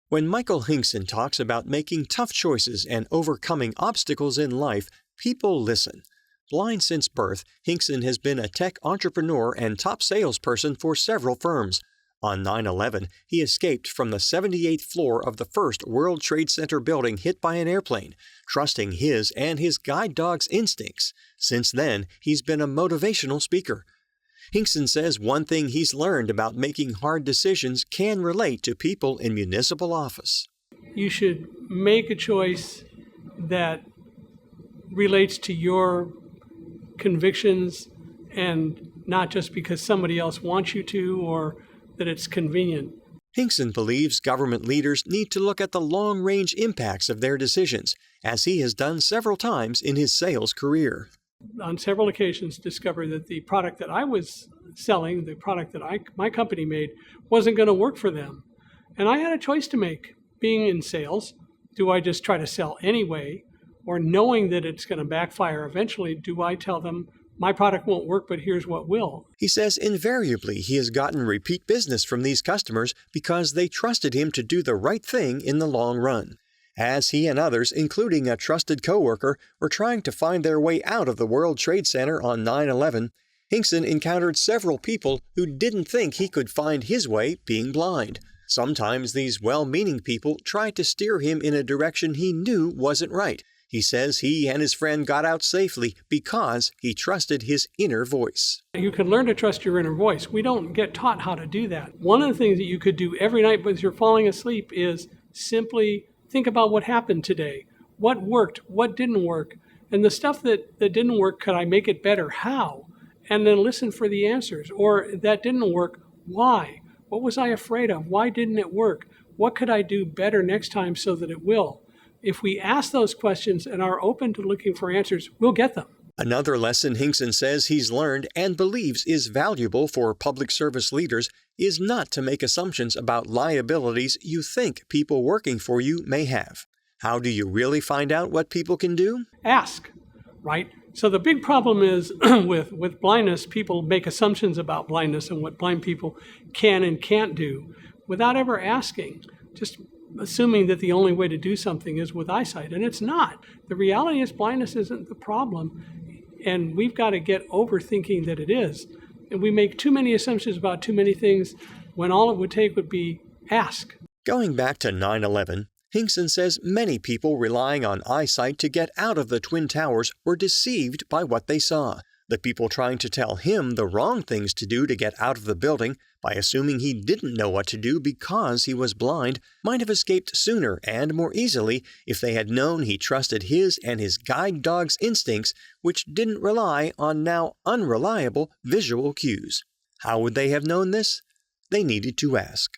When Michael Hingson talks about making tough choices and overcoming obstacles in life, people listen. Blind since birth, Hingson has been a tech entrepreneur and top salesperson for several firms. On 9/11, he escaped from the 78th floor of the first World Trade Center building hit by an airplane, trusting his and his guide dog's instincts. Since then, he's been a motivational speaker. Hingson says one thing he's learned about making hard decisions can relate to people in municipal office. You should make a choice that relates to your convictions and not just because somebody else wants you to or that it's convenient. Hingson believes government leaders need to look at the long-range impacts of their decisions, as he has done several times in his sales career. On several occasions discovered that the product that I was selling, the product that my company made, wasn't going to work for them. And I had a choice to make. Being in sales, do I just try to sell anyway? Or knowing that it's going to backfire eventually, do I tell them, my product won't work, but here's what will? He says invariably he has gotten repeat business from these customers because they trusted him to do the right thing in the long run. As he and others, including a trusted coworker, were trying to find their way out of the World Trade Center on 9/11, Hingson encountered several people who didn't think he could find his way being blind. Sometimes these well-meaning people tried to steer him in a direction he knew wasn't right. He says he and his friend got out safely because he trusted his inner voice. You can learn to trust your inner voice. We don't get taught how to do that. One of the things that you could do every night as you're falling asleep is simply think about what happened today. What worked? What didn't work? And the stuff that didn't work, could I make it better? How? And then listen for the answers. Or that didn't work, why? What was I afraid of? Why didn't it work? What could I do better next time so that it will? If we ask those questions and are open to looking for answers, we'll get them. Another lesson Hingson says he's learned and believes is valuable for public service leaders is not to make assumptions about liabilities you think people working for you may have. How do you really find out what people can do? Ask, right? So the big problem is with blindness, people make assumptions about blindness and what blind people can and can't do without ever asking, just assuming that the only way to do something is with eyesight, and it's not. The reality is blindness isn't the problem, and we've got to get over thinking that it is. And we make too many assumptions about too many things when all it would take would be ask. Going back to 9/11, Hingson says many people relying on eyesight to get out of the Twin Towers were deceived by what they saw. The people trying to tell him the wrong things to do to get out of the building by assuming he didn't know what to do because he was blind might have escaped sooner and more easily if they had known he trusted his and his guide dog's instincts, which didn't rely on now unreliable visual cues. How would they have known this? They needed to ask.